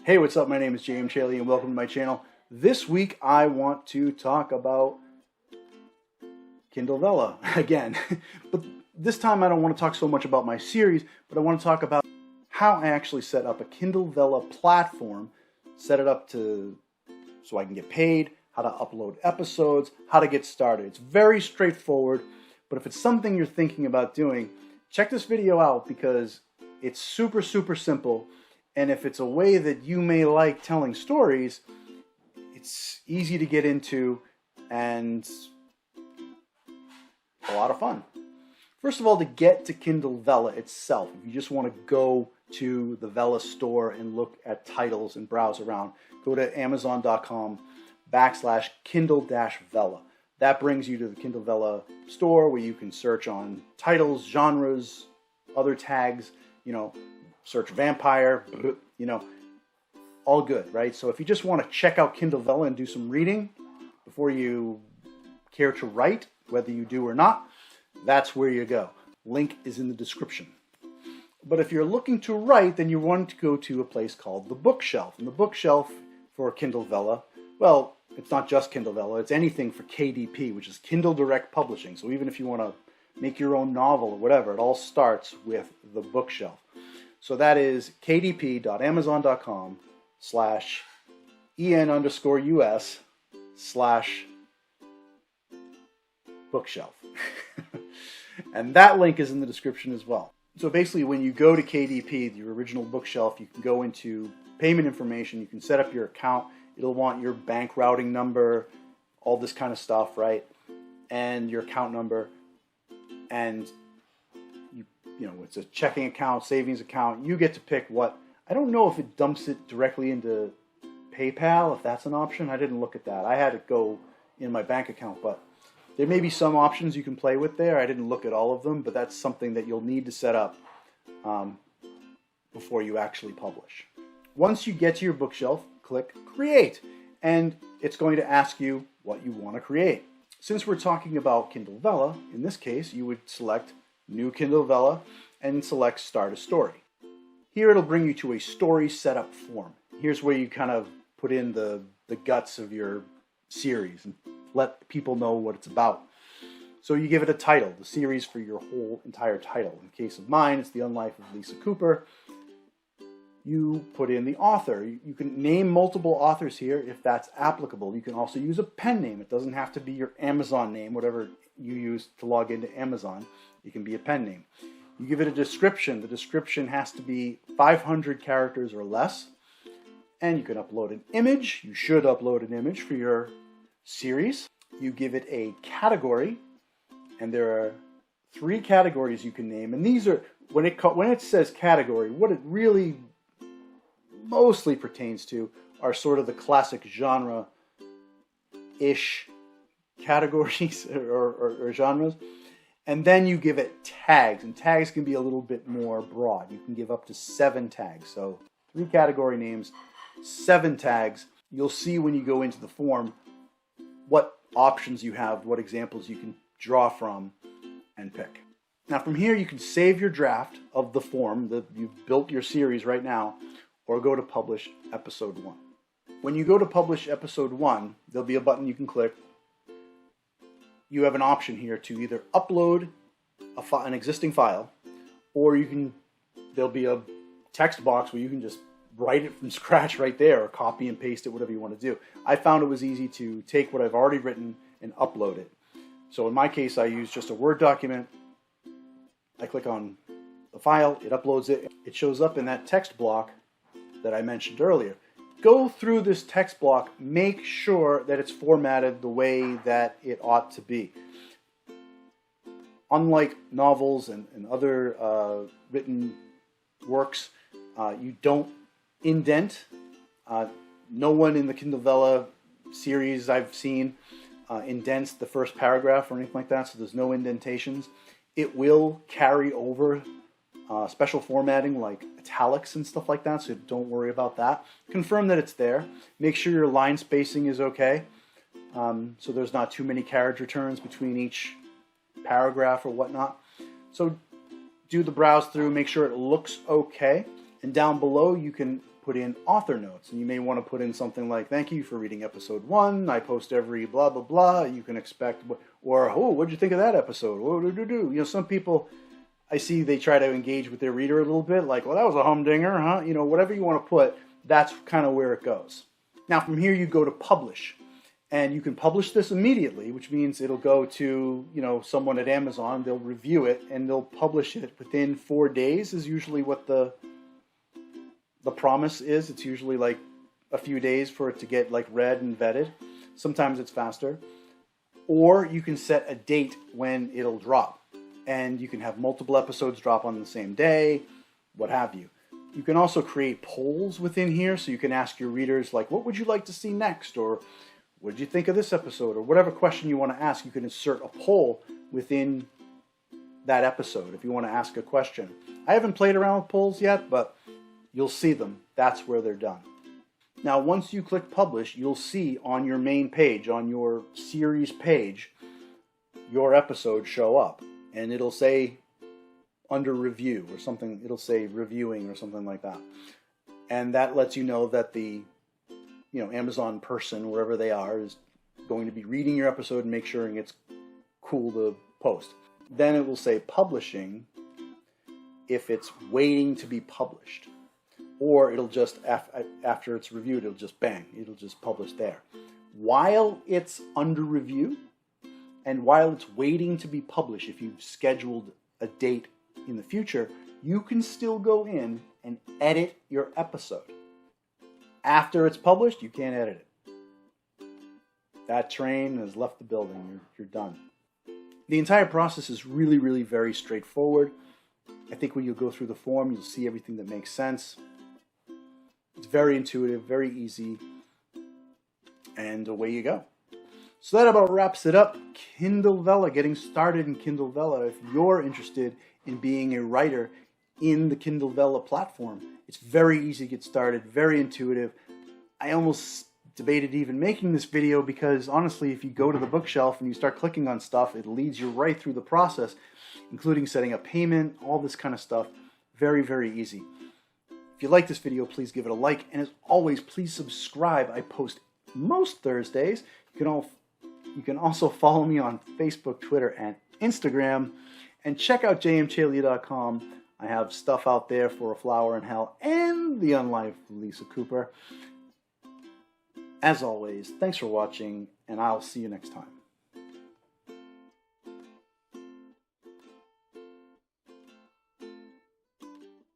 Hey, what's up? My name is James Chaley and welcome to my channel. This week I want to talk about Kindle Vella again. But this time I don't want to talk so much about my series, but I want to talk about how I actually set up a Kindle Vella platform, set it up so I can get paid, how to upload episodes, how to get started. It's very straightforward, but if it's something you're thinking about doing, check this video out because it's super simple. And if it's a way that you may like telling stories, it's easy to get into and a lot of fun. First of all, to get to Kindle Vella itself, if you just want to go to the Vella store and look at titles and browse around, go to amazon.com/Kindle-Vella. That brings you to the Kindle Vella store where you can search on titles, genres, other tags, search vampire, all good, right? So if you just want to check out Kindle Vella and do some reading before you care to write, whether you do or not, that's where you go. Link is in the description. But if you're looking to write, then you want to go to a place called the Bookshelf. And the Bookshelf for Kindle Vella, well, it's not just Kindle Vella, it's anything for KDP, which is Kindle Direct Publishing. So even if you want to make your own novel or whatever, it all starts with the Bookshelf. So that is kdp.amazon.com/EN_US/bookshelf. And that link is in the description as well. So basically when you go to KDP, your original Bookshelf, you can go into payment information, you can set up your account, it'll want your bank routing number, all this kind of stuff, right? And your account number, and it's a checking account, savings account. You get to pick what. I don't know if it dumps it directly into PayPal, if that's an option. I didn't look at that. I had it go in my bank account, but there may be some options you can play with there. I didn't look at all of them, but that's something that you'll need to set up before you actually publish. Once you get to your Bookshelf, click Create, and it's going to ask you what you want to create. Since we're talking about Kindle Vella, in this case, you would select New Kindle Vella and select Start a Story. Here it'll bring you to a story setup form. Here's where you kind of put in the guts of your series and let people know what it's about. So you give it a title, the series for your whole entire title. In the case of mine, it's The Unlife of Lisa Cooper. You put in the author. You can name multiple authors here if that's applicable. You can also use a pen name. It doesn't have to be your Amazon name, whatever you use to log into Amazon. It can be a pen name. You give it a description. The description has to be 500 characters or less. And you can upload an image. You should upload an image for your series. You give it a category. And there are 3 categories you can name. And these are, when it says category, what it really mostly pertains to are sort of the classic genre-ish categories or genres. And then you give it tags, and tags can be a little bit more broad. You can give up to 7 tags. So 3 category names, 7 tags. You'll see when you go into the form what options you have, what examples you can draw from and pick. Now from here you can save your draft of the form that you've built your series right now, or go to Publish Episode 1. When you go to Publish Episode 1, there'll be a button you can click. You have an option here to either upload an existing file, or there'll be a text box where you can just write it from scratch right there, or copy and paste it, whatever you want to do. I found it was easy to take what I've already written and upload it. So in my case, I use just a Word document. I click on the file, it uploads it. It shows up in that text block that I mentioned earlier. Go through this text block, make sure that it's formatted the way that it ought to be. Unlike novels and other written works, you don't indent. No one in the Kindle Vella series I've seen indents the first paragraph or anything like that, so there's no indentations. It will carry over special formatting like italics and stuff like that, so don't worry about that. Confirm that it's there. Make sure your line spacing is okay, so there's not too many carriage returns between each paragraph or whatnot. So do the browse through, make sure it looks okay, and down below you can put in author notes. And you may want to put in something like, thank you for reading episode 1. I post every blah, blah, blah. You can expect, or, oh, what'd you think of that episode? You know, some people, I see they try to engage with their reader a little bit, like, well, that was a humdinger, huh? You know, whatever you want to put, that's kind of where it goes. Now, from here, you go to publish. And you can publish this immediately, which means it'll go to, you know, someone at Amazon. They'll review it and they'll publish it within 4 days is usually what the promise is. It's usually like a few days for it to get like read and vetted. Sometimes it's faster. Or you can set a date when it'll drop. And you can have multiple episodes drop on the same day, what have you. You can also create polls within here, so you can ask your readers, like, what would you like to see next? Or what did you think of this episode? Or whatever question you want to ask, you can insert a poll within that episode if you want to ask a question. I haven't played around with polls yet, but you'll see them. That's where they're done. Now, once you click publish, you'll see on your main page, on your series page, your episode show up. And it'll say under review or something. It'll say reviewing or something like that. And that lets you know that the Amazon person, wherever they are, is going to be reading your episode and make sure it's cool to post. Then it will say publishing if it's waiting to be published. Or it'll just, after it's reviewed, it'll just bang, it'll just publish there. While it's under review and while it's waiting to be published, if you've scheduled a date in the future, you can still go in and edit your episode. After it's published, you can't edit it. That train has left the building. You're done. The entire process is really, really very straightforward. I think when you go through the form, you'll see everything that makes sense. It's very intuitive, very easy, and away you go. So that about wraps it up. Kindle Vella, getting started in Kindle Vella. If you're interested in being a writer in the Kindle Vella platform, it's very easy to get started, very intuitive. I almost debated even making this video because honestly, if you go to the bookshelf and you start clicking on stuff, it leads you right through the process, including setting up payment, all this kind of stuff. Very, very easy. If you like this video, please give it a like. And as always, please subscribe. I post most Thursdays. You can also follow me on Facebook, Twitter, and Instagram. And check out jmchaley.com. I have stuff out there for A Flower in Hell and The Unlife of Lisa Cooper. As always, thanks for watching, and I'll see you next time.